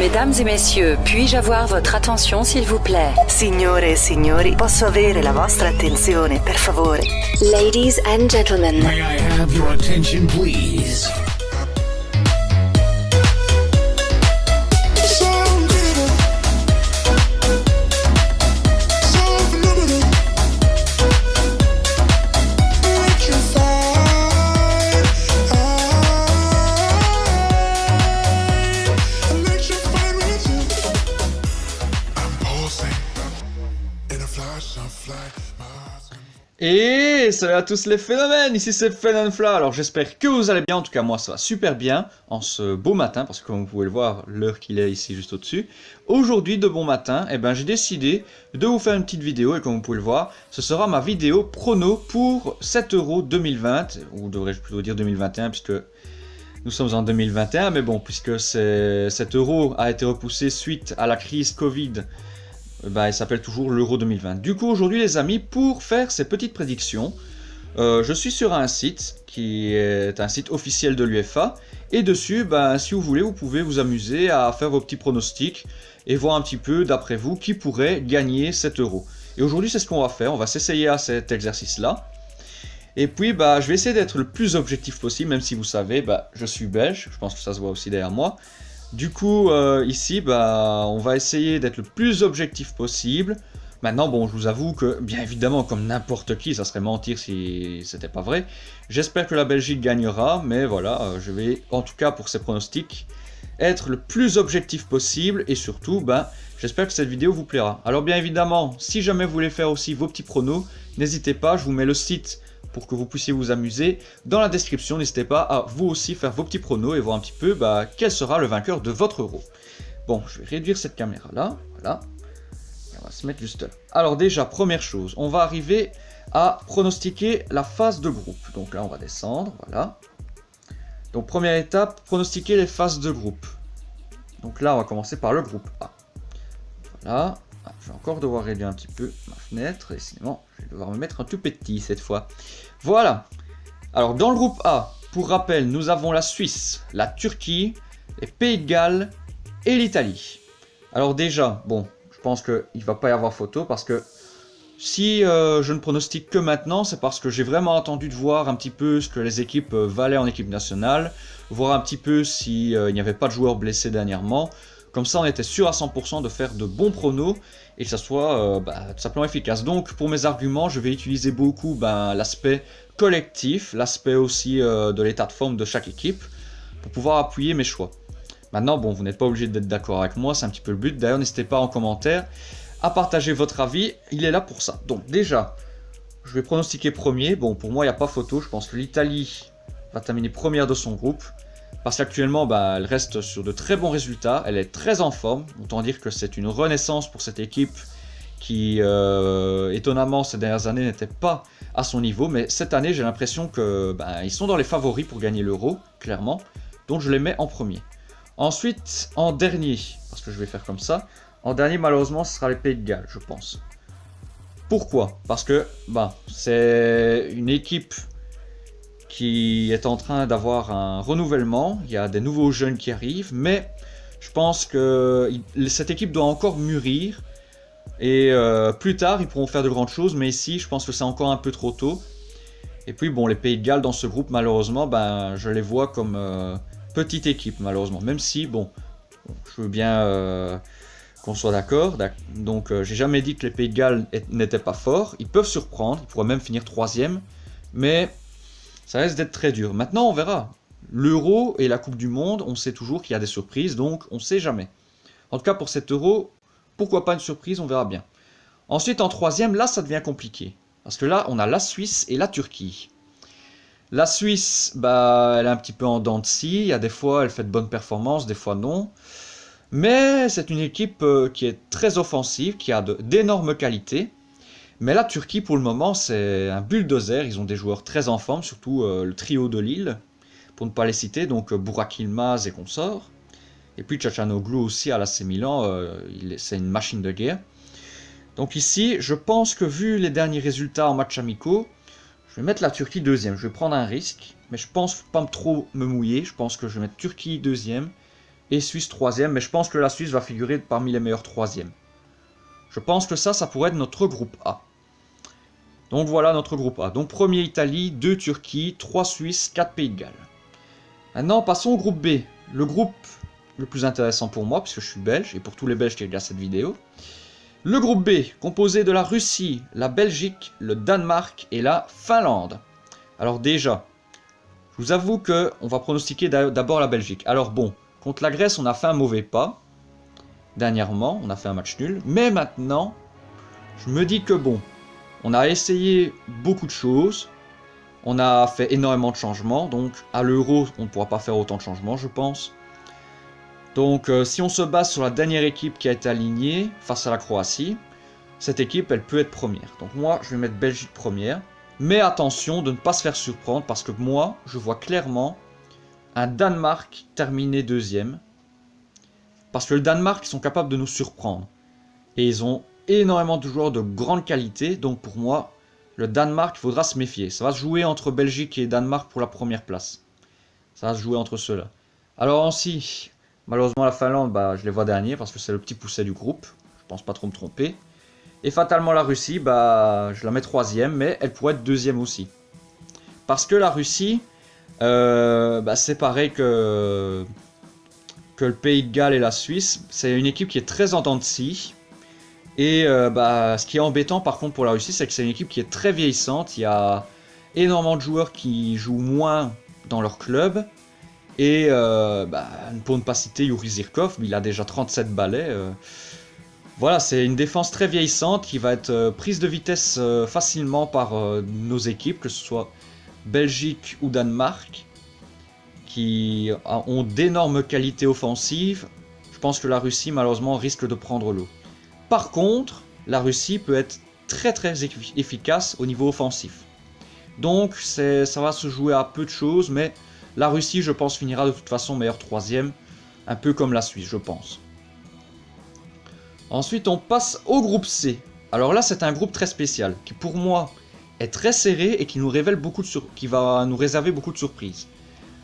Mesdames et messieurs, puis-je avoir votre attention s'il vous plaît? Signore e signori, posso avere la vostra attenzione, per favore? Ladies and gentlemen. May I have your attention, please? Et salut à tous les phénomènes, ici c'est Phénomène-Fla. Alors j'espère que vous allez bien, en tout cas moi ça va super bien en ce beau matin, parce que comme vous pouvez le voir, l'heure qu'il est ici juste au-dessus. Aujourd'hui de bon matin, j'ai décidé de vous faire une petite vidéo, et comme vous pouvez le voir, ce sera ma vidéo prono pour 7€ 2020, ou devrais-je plutôt dire 2021, puisque nous sommes en 2021, mais bon, puisque 7€ a été repoussé suite à la crise Covid, il s'appelle toujours l'Euro 2020. Du coup, aujourd'hui les amis, pour faire ces petites prédictions, je suis sur un site qui est un site officiel de l'UEFA, et dessus, si vous voulez, vous pouvez vous amuser à faire vos petits pronostics et voir un petit peu, d'après vous, qui pourrait gagner 7€. Et aujourd'hui, c'est ce qu'on va faire, on va s'essayer à cet exercice-là. Et puis, je vais essayer d'être le plus objectif possible, même si vous savez, je suis belge, je pense que ça se voit aussi derrière moi. Du coup, ici, on va essayer d'être le plus objectif possible. Maintenant, bon, je vous avoue que, bien évidemment, comme n'importe qui, ça serait mentir si c'était pas vrai. J'espère que la Belgique gagnera, mais voilà, je vais, en tout cas pour ces pronostics, être le plus objectif possible, et surtout, j'espère que cette vidéo vous plaira. Alors bien évidemment, si jamais vous voulez faire aussi vos petits pronos, n'hésitez pas, je vous mets le site pour que vous puissiez vous amuser. Dans la description, n'hésitez pas à vous aussi faire vos petits pronos et voir un petit peu quel sera le vainqueur de votre euro. Bon, je vais réduire cette caméra là, voilà. Et on va se mettre juste là. Alors déjà, première chose, on va arriver à pronostiquer la phase de groupe. Donc là, on va descendre, voilà. Donc première étape, pronostiquer les phases de groupe. Donc là, on va commencer par le groupe A. Voilà. Je vais encore devoir réduire un petit peu ma fenêtre, et sinon je vais devoir me mettre un tout petit cette fois. Voilà. Alors dans le groupe A, pour rappel, nous avons la Suisse, la Turquie, les Pays de Galles et l'Italie. Alors déjà, bon, je pense qu'il ne va pas y avoir photo, parce que si je ne pronostique que maintenant, c'est parce que j'ai vraiment attendu de voir un petit peu ce que les équipes valaient en équipe nationale, voir un petit peu s'il n'y avait pas de joueurs blessés dernièrement. Comme ça, on était sûr à 100% de faire de bons pronos et que ça soit tout simplement efficace. Donc, pour mes arguments, je vais utiliser beaucoup l'aspect collectif, l'aspect aussi de l'état de forme de chaque équipe pour pouvoir appuyer mes choix. Maintenant, bon, vous n'êtes pas obligé d'être d'accord avec moi, c'est un petit peu le but. D'ailleurs, n'hésitez pas en commentaire à partager votre avis, il est là pour ça. Donc, déjà, je vais pronostiquer premier. Bon, pour moi, il n'y a pas photo. Je pense que l'Italie va terminer première de son groupe. Parce qu'actuellement, elle reste sur de très bons résultats, elle est très en forme, autant dire que c'est une renaissance pour cette équipe qui, étonnamment, ces dernières années n'était pas à son niveau, mais cette année, j'ai l'impression que ils sont dans les favoris pour gagner l'Euro, clairement, donc je les mets en premier. Ensuite, en dernier, parce que je vais faire comme ça, en dernier, malheureusement, ce sera les Pays de Galles, je pense. Pourquoi? Parce que, c'est une équipe qui est en train d'avoir un renouvellement, il y a des nouveaux jeunes qui arrivent, mais je pense que cette équipe doit encore mûrir, et plus tard ils pourront faire de grandes choses, mais ici je pense que c'est encore un peu trop tôt. Et puis bon, les Pays de Galles dans ce groupe, malheureusement, je les vois comme petite équipe, malheureusement, même si, je veux bien qu'on soit d'accord, donc j'ai jamais dit que les Pays de Galles n'étaient pas forts, ils peuvent surprendre, ils pourraient même finir 3e, mais ça risque d'être très dur. Maintenant, on verra. L'Euro et la Coupe du Monde, on sait toujours qu'il y a des surprises, donc on ne sait jamais. En tout cas, pour cet Euro, pourquoi pas une surprise, on verra bien. Ensuite, en troisième, là, ça devient compliqué. Parce que là, on a la Suisse et la Turquie. La Suisse, elle est un petit peu en dents de scie. Il y a des fois, elle fait de bonnes performances, des fois non. Mais c'est une équipe qui est très offensive, qui a d'énormes qualités. Mais la Turquie, pour le moment, c'est un bulldozer. Ils ont des joueurs très en forme, surtout le trio de Lille, pour ne pas les citer, donc Burak Yılmaz et consorts. Et puis Çalhanoğlu aussi à l'AC Milan, c'est une machine de guerre. Donc ici, je pense que vu les derniers résultats en matchs amicaux, je vais mettre la Turquie deuxième. Je vais prendre un risque, mais je pense pas trop me mouiller. Je pense que je vais mettre Turquie deuxième et Suisse 3e, mais je pense que la Suisse va figurer parmi les meilleurs 3e. Je pense que ça pourrait être notre groupe A. Donc voilà notre groupe A. Donc premier Italie, 2 Turquie, 3 Suisse, 4 Pays de Galles. Maintenant passons au groupe B. Le groupe le plus intéressant pour moi, puisque je suis belge, et pour tous les Belges qui regardent cette vidéo. Le groupe B, composé de la Russie, la Belgique, le Danemark et la Finlande. Alors déjà, je vous avoue qu'on va pronostiquer d'abord la Belgique. Alors bon, contre la Grèce, on a fait un mauvais pas. Dernièrement, on a fait un match nul. Mais maintenant, je me dis que bon, on a essayé beaucoup de choses. On a fait énormément de changements. Donc à l'Euro, on ne pourra pas faire autant de changements, je pense. Donc si on se base sur la dernière équipe qui a été alignée face à la Croatie, cette équipe elle peut être première. Donc moi je vais mettre Belgique première. Mais attention de ne pas se faire surprendre parce que moi je vois clairement un Danemark terminer deuxième. Parce que le Danemark ils sont capables de nous surprendre. Et ils ont énormément de joueurs de grande qualité. Donc pour moi le Danemark il faudra se méfier. Ça va se jouer entre Belgique et Danemark pour la première place. Ça va se jouer entre ceux-là. Alors ainsi... Malheureusement la Finlande, je les vois dernier parce que c'est le petit pousset du groupe. Je pense pas trop me tromper. Et fatalement la Russie, je la mets 3e, mais elle pourrait être 2e aussi. Parce que la Russie, c'est pareil que le Pays de Galles et la Suisse. C'est une équipe qui est très en dents de scie. Et ce qui est embêtant par contre pour la Russie, c'est que c'est une équipe qui est très vieillissante. Il y a énormément de joueurs qui jouent moins dans leur club. Et pour ne pas citer Yuri Zirkov, il a déjà 37 balais. Voilà, c'est une défense très vieillissante qui va être prise de vitesse facilement par nos équipes, que ce soit Belgique ou Danemark, qui ont d'énormes qualités offensives. Je pense que la Russie, malheureusement, risque de prendre l'eau. Par contre, la Russie peut être très très efficace au niveau offensif. Donc, ça va se jouer à peu de choses, mais... La Russie, je pense, finira de toute façon meilleur 3e, un peu comme la Suisse, je pense. Ensuite, on passe au groupe C. Alors là, c'est un groupe très spécial, qui pour moi est très serré et qui va nous réserver beaucoup de surprises.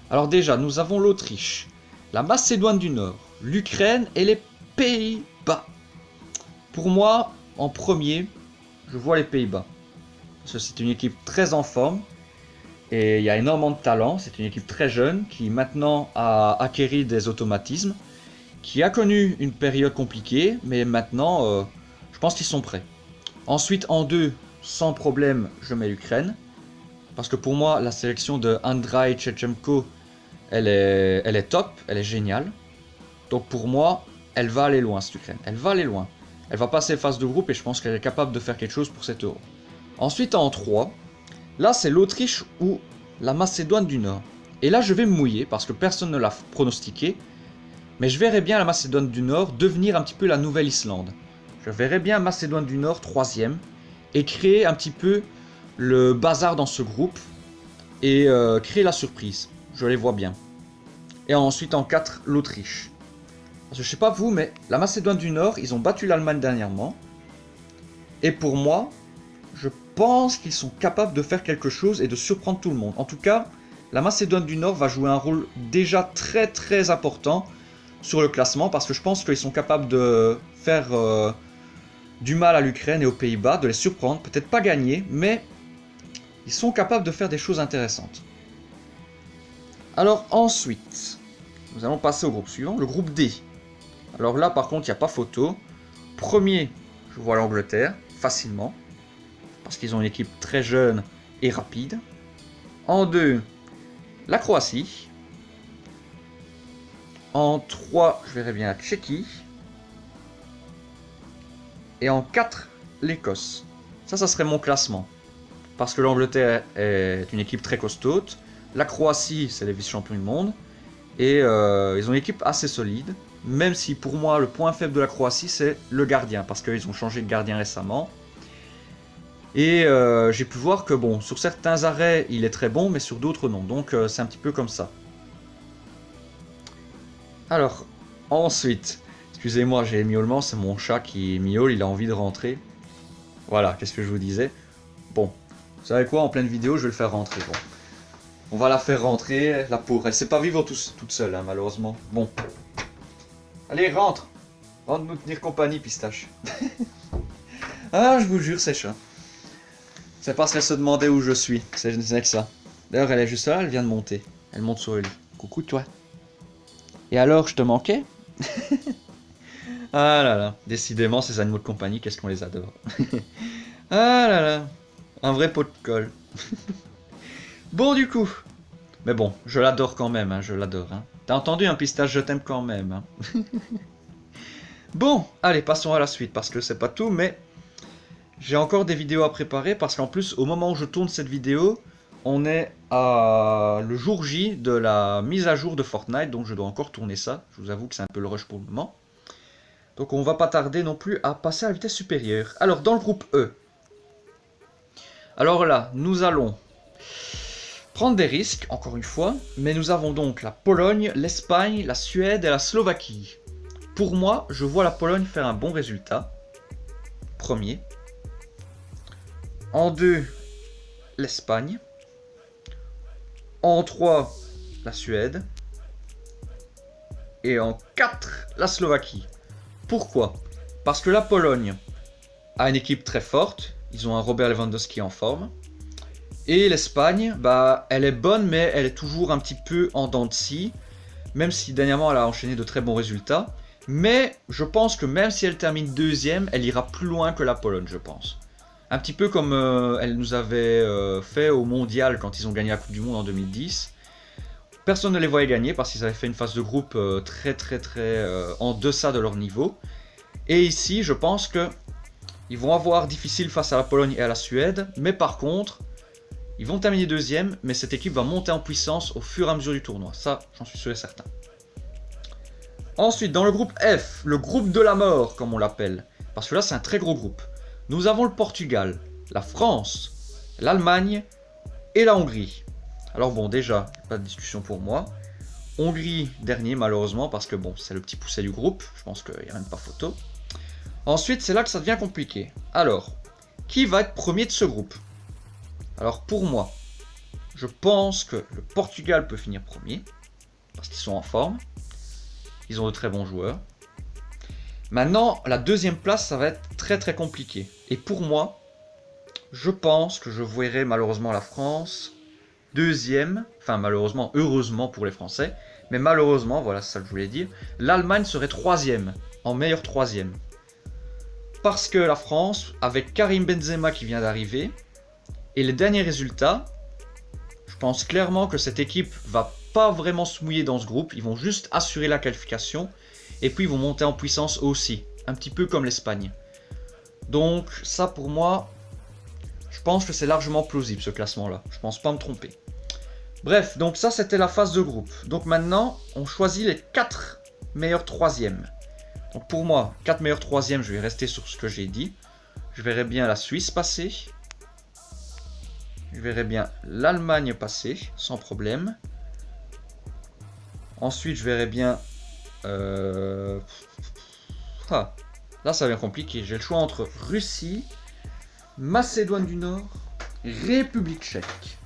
Alors déjà, nous avons l'Autriche, la Macédoine du Nord, l'Ukraine et les Pays-Bas. Pour moi, en premier, je vois les Pays-Bas. Parce que c'est une équipe très en forme. Et il y a énormément de talent, c'est une équipe très jeune qui maintenant a acquéri des automatismes, qui a connu une période compliquée, mais maintenant je pense qu'ils sont prêts. Ensuite en 2, sans problème, je mets l'Ukraine, parce que pour moi la sélection de Andrei Shevchenko, elle est top, elle est géniale. Donc pour moi, elle va aller loin cette Ukraine, elle va aller loin. Elle va passer phase de groupe et je pense qu'elle est capable de faire quelque chose pour cet Euro. Ensuite en 3, là, c'est l'Autriche ou la Macédoine du Nord. Et là, je vais me mouiller parce que personne ne l'a pronostiqué. Mais je verrais bien la Macédoine du Nord devenir un petit peu la nouvelle Islande. Je verrais bien Macédoine du Nord 3e et créer un petit peu le bazar dans ce groupe et créer la surprise. Je les vois bien. Et ensuite, en 4, l'Autriche. Parce que je sais pas vous, mais la Macédoine du Nord, ils ont battu l'Allemagne dernièrement. Et pour moi... je pense qu'ils sont capables de faire quelque chose et de surprendre tout le monde. En tout cas, la Macédoine du Nord va jouer un rôle déjà très très important sur le classement parce que je pense qu'ils sont capables de faire du mal à l'Ukraine et aux Pays-Bas, de les surprendre, peut-être pas gagner, mais ils sont capables de faire des choses intéressantes. Alors ensuite, nous allons passer au groupe suivant, le groupe D. Alors là par contre, il n'y a pas photo. Premier, je vois l'Angleterre, facilement. Parce qu'ils ont une équipe très jeune et rapide. En 2, la Croatie. En 3, je verrai bien la Tchéquie. Et en 4, l'Écosse. Ça serait mon classement. Parce que l'Angleterre est une équipe très costaud. La Croatie, c'est les vice-champions du monde. Et ils ont une équipe assez solide. Même si pour moi, le point faible de la Croatie, c'est le gardien. Parce qu'ils ont changé de gardien récemment. Et j'ai pu voir que bon, sur certains arrêts, il est très bon, mais sur d'autres non. Donc c'est un petit peu comme ça. Alors, ensuite, excusez-moi, j'ai miaulement, c'est mon chat qui miaule, il a envie de rentrer. Voilà, qu'est-ce que je vous disais? Bon, vous savez quoi, en pleine vidéo, je vais le faire rentrer. Bon, on va la faire rentrer, la pauvre. Elle sait pas vivre toute seule, hein, malheureusement. Bon, Allez, rentre. Rentre nous tenir compagnie, Pistache. Ah, je vous jure, c'est chaud. C'est parce qu'elle se demandait où je suis. C'est que ça. D'ailleurs, elle est juste là, elle vient de monter. Elle monte sur le lit. Coucou, toi. Et alors, je te manquais? Ah là là. Décidément, ces animaux de compagnie, qu'est-ce qu'on les adore. Ah là là. Un vrai pot de colle. Bon, du coup. Mais bon, je l'adore quand même, hein, je l'adore. Hein. T'as entendu un Pistache, je t'aime quand même. Hein. Bon, allez, passons à la suite, parce que c'est pas tout, mais j'ai encore des vidéos à préparer, parce qu'en plus, au moment où je tourne cette vidéo, on est à le jour J de la mise à jour de Fortnite, donc je dois encore tourner ça. Je vous avoue que c'est un peu le rush pour le moment. Donc on va pas tarder non plus à passer à la vitesse supérieure. Alors, dans le groupe E. Alors là, nous allons prendre des risques, encore une fois, mais nous avons donc la Pologne, l'Espagne, la Suède et la Slovaquie. Pour moi, je vois la Pologne faire un bon résultat. Premier. En 2, l'Espagne. En 3, la Suède. Et en 4, la Slovaquie. Pourquoi? Parce que la Pologne a une équipe très forte. Ils ont un Robert Lewandowski en forme. Et l'Espagne, bah, elle est bonne, mais elle est toujours un petit peu en dents de scie. Même si dernièrement, elle a enchaîné de très bons résultats. Mais je pense que même si elle termine deuxième, elle ira plus loin que la Pologne, je pense. Un petit peu comme elle nous avait fait au Mondial quand ils ont gagné la Coupe du Monde en 2010. Personne ne les voyait gagner parce qu'ils avaient fait une phase de groupe très en deçà de leur niveau. Et ici, je pense que ils vont avoir difficile face à la Pologne et à la Suède. Mais par contre, ils vont terminer deuxième, mais cette équipe va monter en puissance au fur et à mesure du tournoi. Ça, j'en suis sûr et certain. Ensuite, dans le groupe F, le groupe de la mort, comme on l'appelle, parce que là, c'est un très gros groupe. Nous avons le Portugal, la France, l'Allemagne et la Hongrie. Alors bon, déjà, pas de discussion pour moi. Hongrie, dernier, malheureusement, parce que bon, c'est le petit poucet du groupe. Je pense qu'il n'y a même pas photo. Ensuite, c'est là que ça devient compliqué. Alors, qui va être premier de ce groupe? Alors, pour moi, je pense que le Portugal peut finir premier, parce qu'ils sont en forme. Ils ont de très bons joueurs. Maintenant, la deuxième place, ça va être très compliqué. Et pour moi, je pense que je verrai malheureusement la France deuxième. Enfin, malheureusement, heureusement pour les Français. Mais malheureusement, voilà, c'est ça que je voulais dire. L'Allemagne serait troisième, en meilleur troisième. Parce que la France, avec Karim Benzema qui vient d'arriver, et les derniers résultats, je pense clairement que cette équipe va pas vraiment se mouiller dans ce groupe, ils vont juste assurer la qualification et puis ils vont monter en puissance aussi, un petit peu comme l'Espagne. Donc ça pour moi, je pense que c'est largement plausible ce classement là, je pense pas me tromper. Bref, donc ça c'était la phase de groupe. Donc maintenant, on choisit les 4 meilleurs troisièmes. Donc pour moi, 4 meilleurs troisièmes, je vais rester sur ce que j'ai dit. Je verrai bien la Suisse passer. Je verrai bien l'Allemagne passer, sans problème. Ensuite, je verrai bien... Ah, là, ça devient compliqué. J'ai le choix entre Russie, Macédoine du Nord, République tchèque.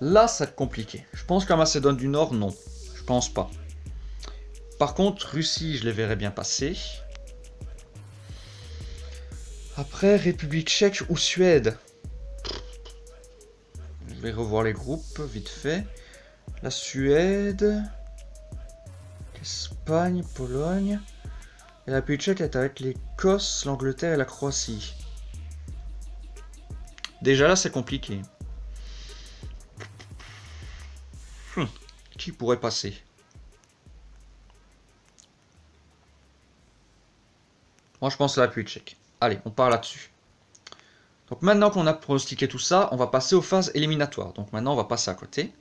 Là, ça va être compliqué. Je pense qu'à Macédoine du Nord, non. Je pense pas. Par contre, Russie, je les verrai bien passer. Après, République tchèque ou Suède. Je vais revoir les groupes, vite fait. La Suède, l'Espagne, Pologne. Et la République tchèque est avec l'Écosse, l'Angleterre et la Croatie. Déjà là, c'est compliqué. Qui pourrait passer? Moi, je pense à la République tchèque. Allez, on part là-dessus. Donc maintenant qu'on a pronostiqué tout ça, on va passer aux phases éliminatoires. Donc maintenant, on va passer à côté.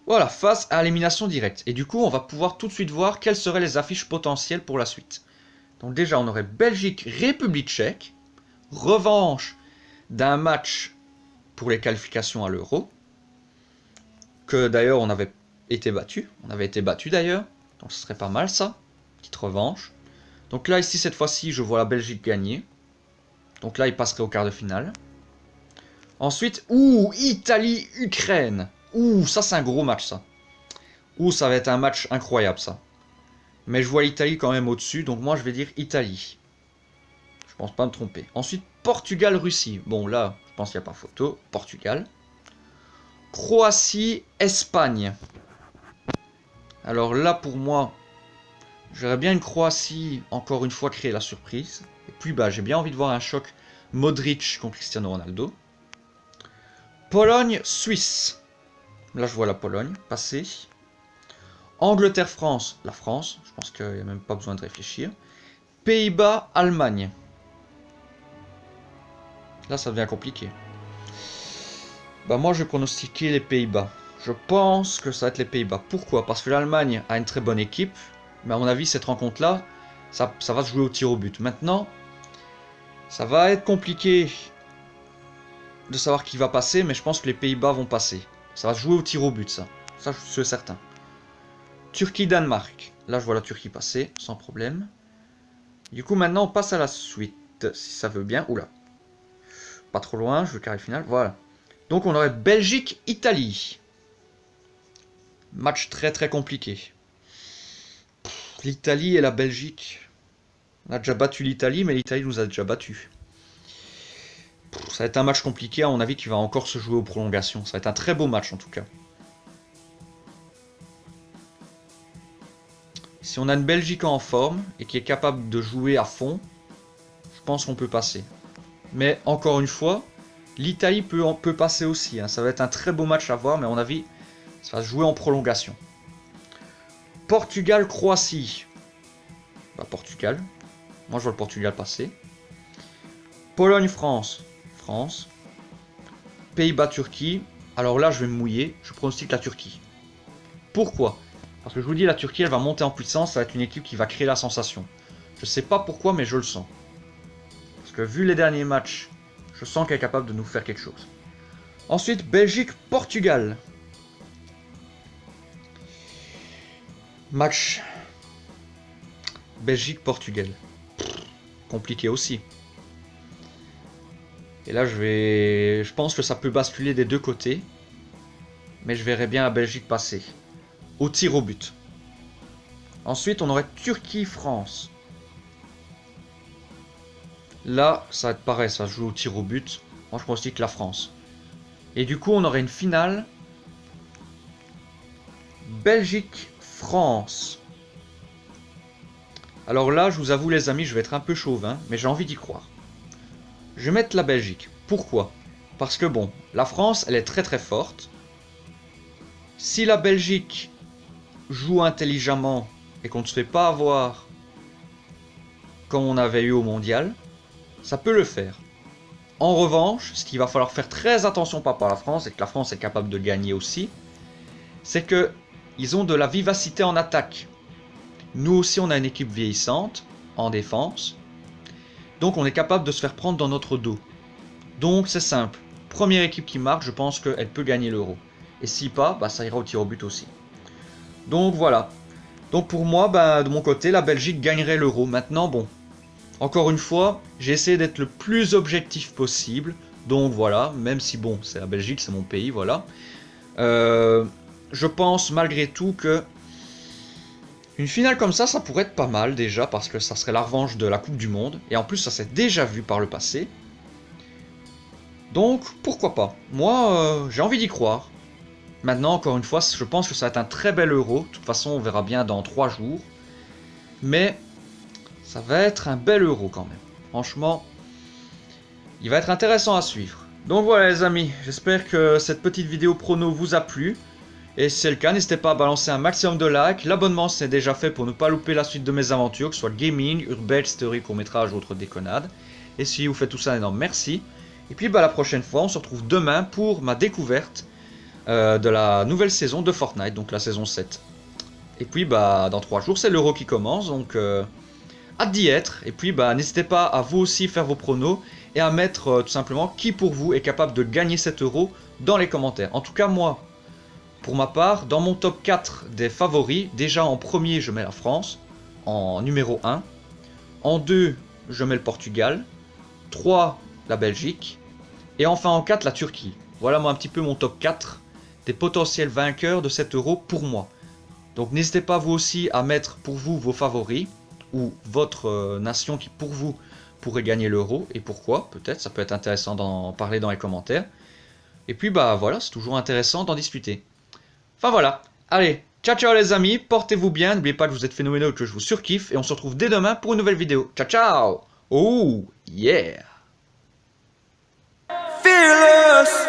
Voilà, phase à élimination directe. Et du coup, on va pouvoir tout de suite voir quelles seraient les affiches potentielles pour la suite. Donc déjà, on aurait Belgique, République tchèque. Revanche d'un match pour les qualifications à l'Euro. Que d'ailleurs, on avait été battu. On avait été battu d'ailleurs. Donc ce serait pas mal ça. Petite revanche. Donc là, ici, cette fois-ci, je vois la Belgique gagner. Donc là, il passerait au quart de finale. Ensuite, Italie-Ukraine. Ça c'est un gros match ça. Ouh, ça va être un match incroyable ça. Mais je vois l'Italie quand même au-dessus, donc moi je vais dire Italie. Je pense pas me tromper. Ensuite, Portugal-Russie. Bon là, je pense qu'il n'y a pas photo. Portugal. Croatie-Espagne. Alors là, pour moi, j'aurais bien une Croatie, encore une fois, créer la surprise. Et puis, bah, j'ai bien envie de voir un choc Modric contre Cristiano Ronaldo. Pologne-Suisse. Là, je vois la Pologne passer. Angleterre-France. La France. Je pense qu'il n'y a même pas besoin de réfléchir. Pays-Bas-Allemagne. Là, ça devient compliqué. Bah, moi, je vais pronostiquer les Pays-Bas. Je pense que ça va être les Pays-Bas. Pourquoi? Parce que l'Allemagne a une très bonne équipe. Mais à mon avis, cette rencontre-là, ça va se jouer au tir au but. Maintenant, ça va être compliqué de savoir qui va passer, mais je pense que les Pays-Bas vont passer. Ça va se jouer au tir au but, ça. Ça, je suis certain. Turquie-Danemark. Là, je vois la Turquie passer, sans problème. Du coup, maintenant, on passe à la suite, si ça veut bien. Oula. Pas trop loin, je veux carré final. Voilà. Donc, on aurait Belgique-Italie. Match très très compliqué. L'Italie et la Belgique. On a déjà battu l'Italie, mais l'Italie nous a déjà battus. Ça va être un match compliqué, à mon avis, qui va encore se jouer aux prolongations. Ça va être un très beau match, en tout cas. Si on a une Belgique en forme, et qui est capable de jouer à fond, je pense qu'on peut passer. Mais, encore une fois, l'Italie peut passer aussi. Hein. Ça va être un très beau match à voir, mais à mon avis, ça va se jouer en prolongation. Portugal-Croatie. Bah, Portugal. Moi, je vois le Portugal passer. Pologne-France. France. Pays-Bas-Turquie. Alors là, je vais me mouiller. Je pronostique la Turquie. Pourquoi? Parce que je vous dis, la Turquie, elle va monter en puissance. Ça va être une équipe qui va créer la sensation. Je sais pas pourquoi, mais je le sens. Parce que vu les derniers matchs, je sens qu'elle est capable de nous faire quelque chose. Ensuite, Belgique-Portugal. Match Belgique-Portugal. Compliqué aussi. Et là, je pense que ça peut basculer des deux côtés. Mais je verrais bien la Belgique passer. Au tir au but. Ensuite, on aurait Turquie-France. Là, ça va être pareil, ça joue au tir au but. Moi, je pronostique la France. Et du coup, on aurait une finale. Belgique-France. Alors là, je vous avoue les amis, je vais être un peu chauvin, mais j'ai envie d'y croire. Je vais mettre la Belgique. Pourquoi? Parce que bon, la France, elle est très très forte. Si la Belgique joue intelligemment et qu'on ne se fait pas avoir comme on avait eu au mondial, ça peut le faire. En revanche, ce qu'il va falloir faire très attention par rapport à la France, et que la France est capable de gagner aussi, c'est que ils ont de la vivacité en attaque. Nous aussi, on a une équipe vieillissante en défense. Donc, on est capable de se faire prendre dans notre dos. Donc, c'est simple. Première équipe qui marque, je pense qu'elle peut gagner l'Euro. Et si pas, bah, ça ira au tir au but aussi. Donc, voilà. Donc, pour moi, bah, de mon côté, la Belgique gagnerait l'Euro. Maintenant, bon. Encore une fois, j'ai essayé d'être le plus objectif possible. Donc, voilà. Même si, bon, c'est la Belgique, c'est mon pays, voilà. Je pense malgré tout que une finale comme ça pourrait être pas mal déjà, parce que ça serait la revanche de la Coupe du Monde, et en plus ça s'est déjà vu par le passé. Donc pourquoi pas. Moi j'ai envie d'y croire. Maintenant encore une fois, je pense que ça va être un très bel Euro. De toute façon on verra bien dans 3 jours. Mais ça va être un bel Euro quand même. Franchement, il va être intéressant à suivre. Donc voilà les amis, j'espère que cette petite vidéo prono vous a plu. Et si c'est le cas, n'hésitez pas à balancer un maximum de likes. L'abonnement c'est déjà fait pour ne pas louper la suite de mes aventures, que ce soit gaming, urbex, théorie, court-métrage ou autre déconnade. Et si vous faites tout ça, un énorme merci. Et puis bah, la prochaine fois, on se retrouve demain pour ma découverte de la nouvelle saison de Fortnite, donc la saison 7. Et puis bah dans 3 jours, c'est l'Euro qui commence, donc hâte d'y être. Et puis bah n'hésitez pas à vous aussi faire vos pronos et à mettre tout simplement qui pour vous est capable de gagner cet Euro dans les commentaires. En tout cas moi, pour ma part, dans mon top 4 des favoris, déjà en premier je mets la France, en numéro 1. En 2, je mets le Portugal. 3, la Belgique. Et enfin en 4, la Turquie. Voilà moi un petit peu mon top 4 des potentiels vainqueurs de cet Euro pour moi. Donc n'hésitez pas vous aussi à mettre pour vous vos favoris, ou votre nation qui pour vous pourrait gagner l'euro, et pourquoi, peut-être, ça peut être intéressant d'en parler dans les commentaires. Et puis bah voilà, c'est toujours intéressant d'en discuter. Enfin voilà, allez, ciao ciao les amis, portez-vous bien, n'oubliez pas que vous êtes phénoménaux, que je vous surkiffe, et on se retrouve dès demain pour une nouvelle vidéo. Ciao ciao. Oh yeah. Fearless.